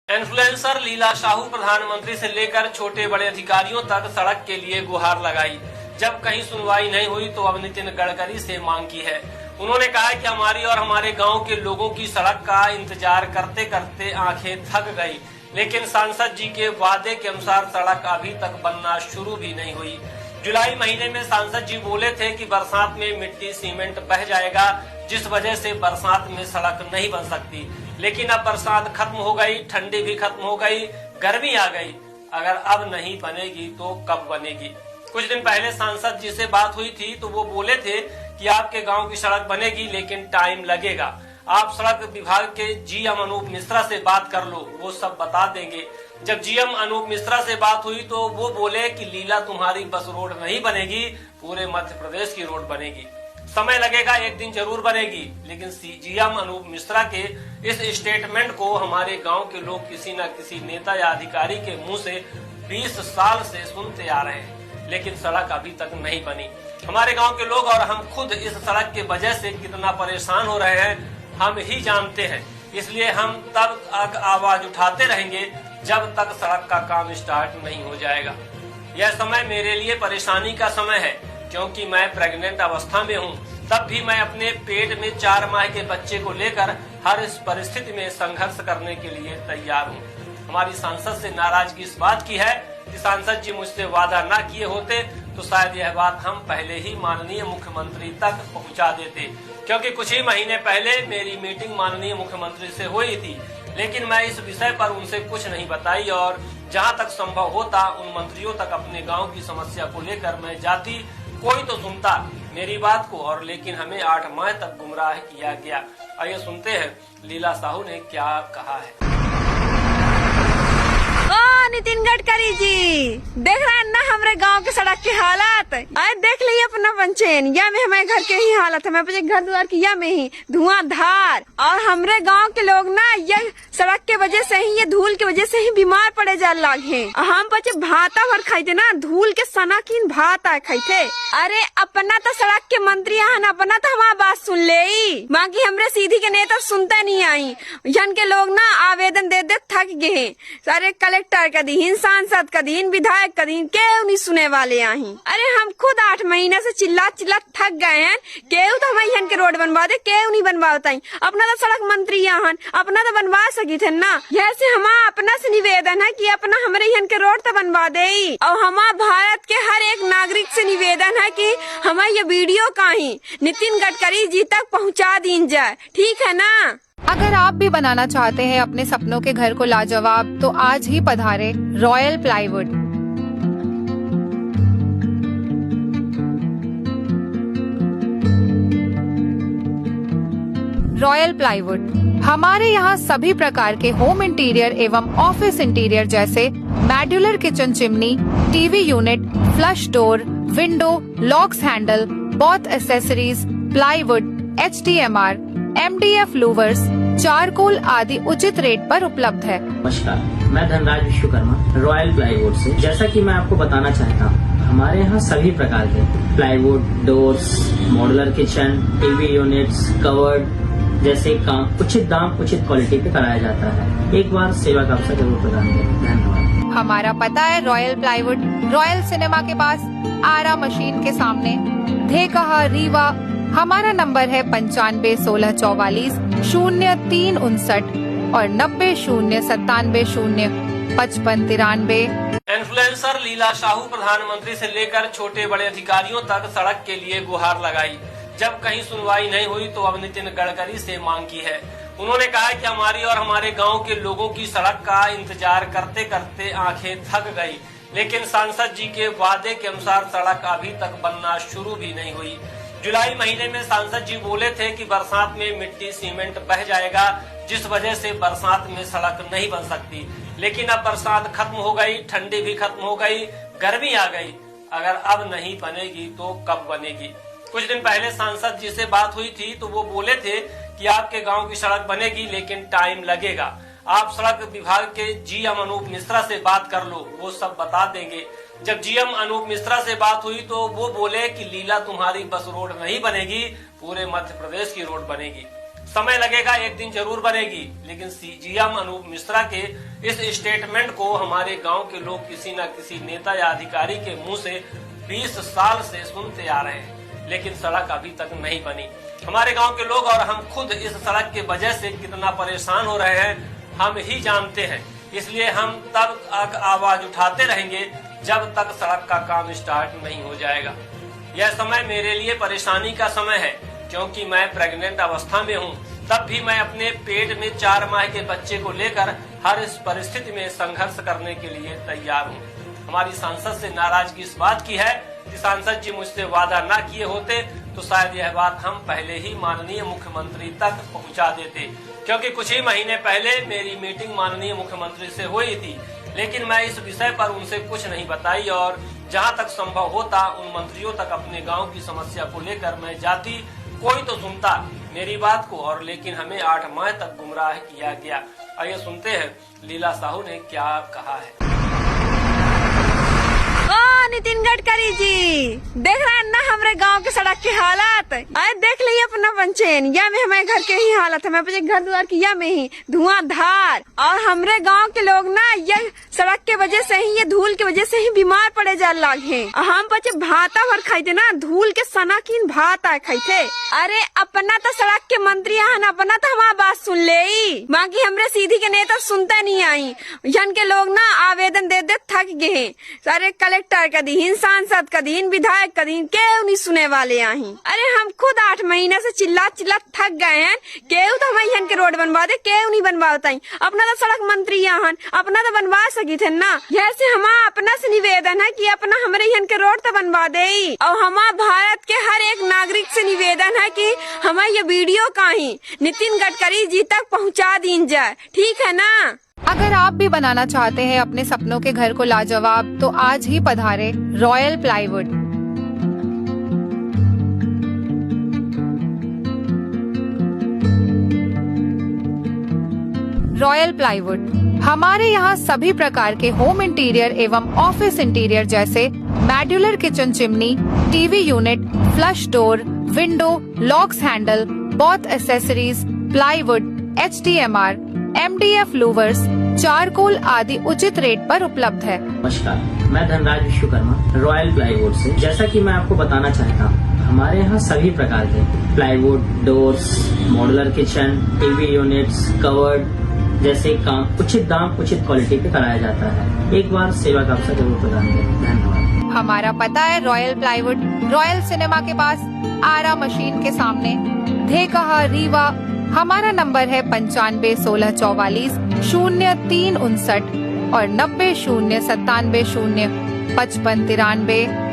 Influencer लीला साहू प्रधानमंत्री से लेकर छोटे बड़े अधिकारियों तक सड़क के लिए गुहार लगाई। जब कहीं सुनवाई नहीं हुई तो अब नितिन गडकरी से मांग की है। उन्होंने कहा कि हमारी और हमारे गांव के लोगों की सड़क का इंतजार करते करते आंखें थक गई, लेकिन सांसद जी के वादे के अनुसार सड़क अभी तक बनना शुरू भी नहीं हुई। जुलाई महीने में सांसद जी बोले थे कि बरसात में मिट्टी सीमेंट बह जाएगा, जिस वजह से बरसात में सड़क नहीं बन सकती। लेकिन अब बरसात खत्म हो गई, ठंडी भी खत्म हो गई, गर्मी आ गई। अगर अब नहीं बनेगी तो कब बनेगी? कुछ दिन पहले सांसद जी से बात हुई थी तो वो बोले थे कि आपके गांव की सड़क बनेगी, लेकिन टाइम लगेगा। आप सड़क विभाग के जीएम अनूप मिश्रा से बात कर लो, वो सब बता देंगे। जब जीएम अनूप मिश्रा से बात हुई तो वो बोले कि लीला तुम्हारी बस रोड नहीं बनेगी, पूरे मध्य प्रदेश की रोड बनेगी। समय लगेगा, एक दिन जरूर बनेगी। लेकिन जीएम अनूप मिश्रा के इस स्टेटमेंट को हमारे गांव के लोग किसी न किसी नेता या अधिकारी के मुंह से 20 साल से सुनते आ रहे हैं, लेकिन सड़क अभी तक नहीं बनी। हमारे गांव के लोग और हम खुद इस सड़क के वजह से कितना परेशान हो रहे हैं हम ही जानते हैं। इसलिए हम तब तक आवाज उठाते रहेंगे जब तक सड़क का काम स्टार्ट नहीं हो जाएगा। यह समय मेरे लिए परेशानी का समय है, क्योंकि मैं प्रेग्नेंट अवस्था में हूँ। तब भी मैं अपने पेट में 4 माह के बच्चे को लेकर हर इस परिस्थिति में संघर्ष करने के लिए तैयार हूँ। हमारी सांसद से नाराजगी इस बात की है कि सांसद जी मुझसे वादा न किए होते तो शायद यह बात हम पहले ही माननीय मुख्यमंत्री तक पहुंचा देते, क्योंकि कुछ ही महीने पहले मेरी मीटिंग माननीय मुख्यमंत्री से हुई थी। लेकिन मैं इस विषय पर उनसे कुछ नहीं बताई और जहां तक संभव होता उन मंत्रियों तक अपने गांव की समस्या को लेकर मैं जाती। कोई तो सुनता मेरी बात को, और लेकिन हमें 8 माह तक गुमराह किया गया। आइए सुनते हैं लीला साहू ने क्या कहा है। नितिन गडकरी जी, देख रहे हैं ना हमारे गांव के सड़क की हालत। आए देख लीजिए अपना पंचेन, या में हमारे घर के ही हालत है। हमारे घर द्वार की या में ही धुआंधार, और हमारे गांव के लोग ना ये सड़क के वजह से ही, ये धूल की वजह से ही बीमार पड़े जा लगे। हम बच्चे भाता भर खाई थे ना, धूल के सना की भाता खाई थे। अरे अपना तो सड़क के मंत्री यहाँ अपना तो हमारा बात सुन ले, बाकी हमरे सीधी के नेता सुनते नहीं आई। जन के लोग ना आवेदन दे दे थक गए। सारे कलेक्टर का दीन, सांसद का दीन, विधायक का दीन, केहू नहीं सुने वाले आही। अरे हम खुद 8 महीने से चिल्ला चिल्ला थक गए हैं। केहू तो हमारे यहाँ के रोड बनवा दे, केहू नहीं बनवाता। अपना तो सड़क मंत्री यहाँ अपना तो बनवा सकी थे ना। जैसे हमारा अपना से निवेदन है कि अपना हमारे यहाँ के रोड तो बनवा दे, और हमारा भारत के हर एक नागरिक से निवेदन है कि हमारे ये वीडियो कहीं नितिन गडकरी जी तक पहुँचा दी जाए, ठीक है ना। अगर आप भी बनाना चाहते हैं अपने सपनों के घर को लाजवाब, तो आज ही पधारें रॉयल प्लाईवुड। रॉयल प्लाईवुड हमारे यहाँ सभी प्रकार के होम इंटीरियर एवं ऑफिस इंटीरियर जैसे modular kitchen chimney, TV unit, flush door, window, locks handle, both accessories, plywood, HDMR, MDF louvres, charcoal आदि उचित रेट पर उपलब्ध है। नमस्कार, मैं धनराज विश्वकर्मा रॉयल प्लाईवुड से। जैसा कि मैं आपको बताना चाहता हूँ, हमारे यहाँ सभी प्रकार के plywood, doors, modular kitchen, TV units, covered जैसे काम उचित दाम उचित क्वालिटी पे कराया जाता है। एक बार सेवा का अवसर जरूर प्रदान करें। धन्यवाद। हमारा पता है रॉयल प्लाईवुड, रॉयल सिनेमा के पास, आरा मशीन के सामने, धेकहा, रीवा। हमारा नंबर है 95 16 44 0359 और 90 0 97 0 55 93। इन्फ्लुएंसर लीला साहू प्रधानमंत्री से लेकर छोटे बड़े अधिकारियों तक सड़क के लिए गुहार लगाई। जब कहीं सुनवाई नहीं हुई तो अब नितिन गडकरी से मांग की है। उन्होंने कहा कि हमारी और हमारे गांव के लोगों की सड़क का इंतजार करते करते आंखें थक गई, लेकिन सांसद जी के वादे के अनुसार सड़क अभी तक बनना शुरू भी नहीं हुई। जुलाई महीने में सांसद जी बोले थे कि बरसात में मिट्टी सीमेंट बह जाएगा, जिस वजह से बरसात में सड़क नहीं बन सकती। लेकिन अब बरसात खत्म हो गई, ठंडी भी खत्म हो गई, गर्मी आ गई। अगर अब नहीं बनेगी तो कब बनेगी? कुछ दिन पहले सांसद जी से बात हुई थी तो वो बोले थे कि आपके गांव की सड़क बनेगी, लेकिन टाइम लगेगा। आप सड़क विभाग के जीएम अनूप मिश्रा से बात कर लो, वो सब बता देंगे। जब जीएम अनूप मिश्रा से बात हुई तो वो बोले कि लीला तुम्हारी बस रोड नहीं बनेगी, पूरे मध्य प्रदेश की रोड बनेगी। समय लगेगा, एक दिन जरूर बनेगी, लेकिन सीजीएम अनूप मिश्रा के इस स्टेटमेंट को हमारे गांव के लोग किसी न किसी नेता या अधिकारी के मुंह से 20 साल से सुनते आ रहे हैं, लेकिन सड़क अभी तक नहीं बनी। हमारे गांव के लोग और हम खुद इस सड़क की वजह से कितना परेशान हो रहे हैं हम ही जानते हैं। इसलिए हम तब तक आवाज उठाते रहेंगे जब तक सड़क का काम स्टार्ट नहीं हो जाएगा। यह समय मेरे लिए परेशानी का समय है, क्योंकि मैं प्रेग्नेंट अवस्था में हूँ। तब भी मैं अपने पेट में 4 माह के बच्चे को लेकर हर इस परिस्थिति में संघर्ष करने के लिए तैयार हूँ। हमारी सांसद से नाराजगी इस बात की है कि सांसद जी मुझसे वादा न किए होते तो शायद यह बात हम पहले ही माननीय मुख्यमंत्री तक पहुंचा देते, क्योंकि कुछ ही महीने पहले मेरी मीटिंग माननीय मुख्यमंत्री से हुई थी, लेकिन मैं इस विषय पर उनसे कुछ नहीं बताई और जहां तक संभव होता उन मंत्रियों तक अपने गांव की समस्या को लेकर मैं जाती, कोई तो सुनता मेरी बात को, और लेकिन हमें 8 माह तक गुमराह किया गया। आइए सुनते हैं लीला साहू ने क्या कहा है। नितिन गडकरी जी, देख रहे हैं ना हमारे गांव के सड़क की हालत। अरे देख लीजिए अपना पंचेन, या में हमारे घर के ही हालत है, मैं घर द्वार की या में ही धुआंधार। और हमारे गांव के लोग ना ये सड़क के वजह से ही, ये धूल की वजह से ही बीमार पड़े जा लगे। हम बच्चे भाता भर खाई थे ना, धूल के सना की भाता खाई थे। अरे अपना तो सड़क के मंत्री यहाँ अपना तो हमारा बात सुन ले, बाकी हमरे सीधी के नेता सुनते नहीं आई। जन के लोग ना आवेदन दे थक गए। अरे कलेक्टर का दीन, सांसद का दीन, विधायक का दीन, केव नहीं सुने वाले आई। अरे हम खुद 8 महीने से चिल्ला थक गए हैं। केव तो हम के रोड बनवा दे, केव नहीं बनवाता। अपना तो सड़क मंत्री यहाँ अपना तो बनवा सकी थे ना। जैसे हमारा अपना से निवेदन है कि अपना हमारे यहाँ के रोड तो बनवा दे, और हमारा भारत के हर एक नागरिक से निवेदन है कि हमारे ये वीडियो कहीं नितिन गडकरी जी तक पहुँचा दी जाए, ठीक है ना। अगर आप भी बनाना चाहते हैं अपने सपनों के घर को लाजवाब, तो आज ही पधारे रॉयल प्लाईवुड। रॉयल प्लाईवुड हमारे यहाँ सभी प्रकार के होम इंटीरियर एवं ऑफिस इंटीरियर जैसे modular kitchen chimney, TV unit, flush door, window, locks handle, both accessories, plywood, HDMR, MDF louvres, charcoal आदि उचित रेट पर उपलब्ध है। नमस्कार, मैं धनराज विश्वकर्मा रॉयल प्लाईवुड से। जैसा कि मैं आपको बताना चाहता हूँ, हमारे यहाँ सभी प्रकार के plywood, doors, modular kitchen, TV units, covered जैसे काम उचित दाम उचित क्वालिटी पे कराया जाता है। एक बार सेवा का अवसर जरूर प्रदान करें। धन्यवाद। हमारा पता है रॉयल प्लाईवुड, रॉयल सिनेमा के पास, आरा मशीन के सामने, धेकहा, रीवा। हमारा नंबर है 95 16 44 0359 और 90 0 97 0 55 93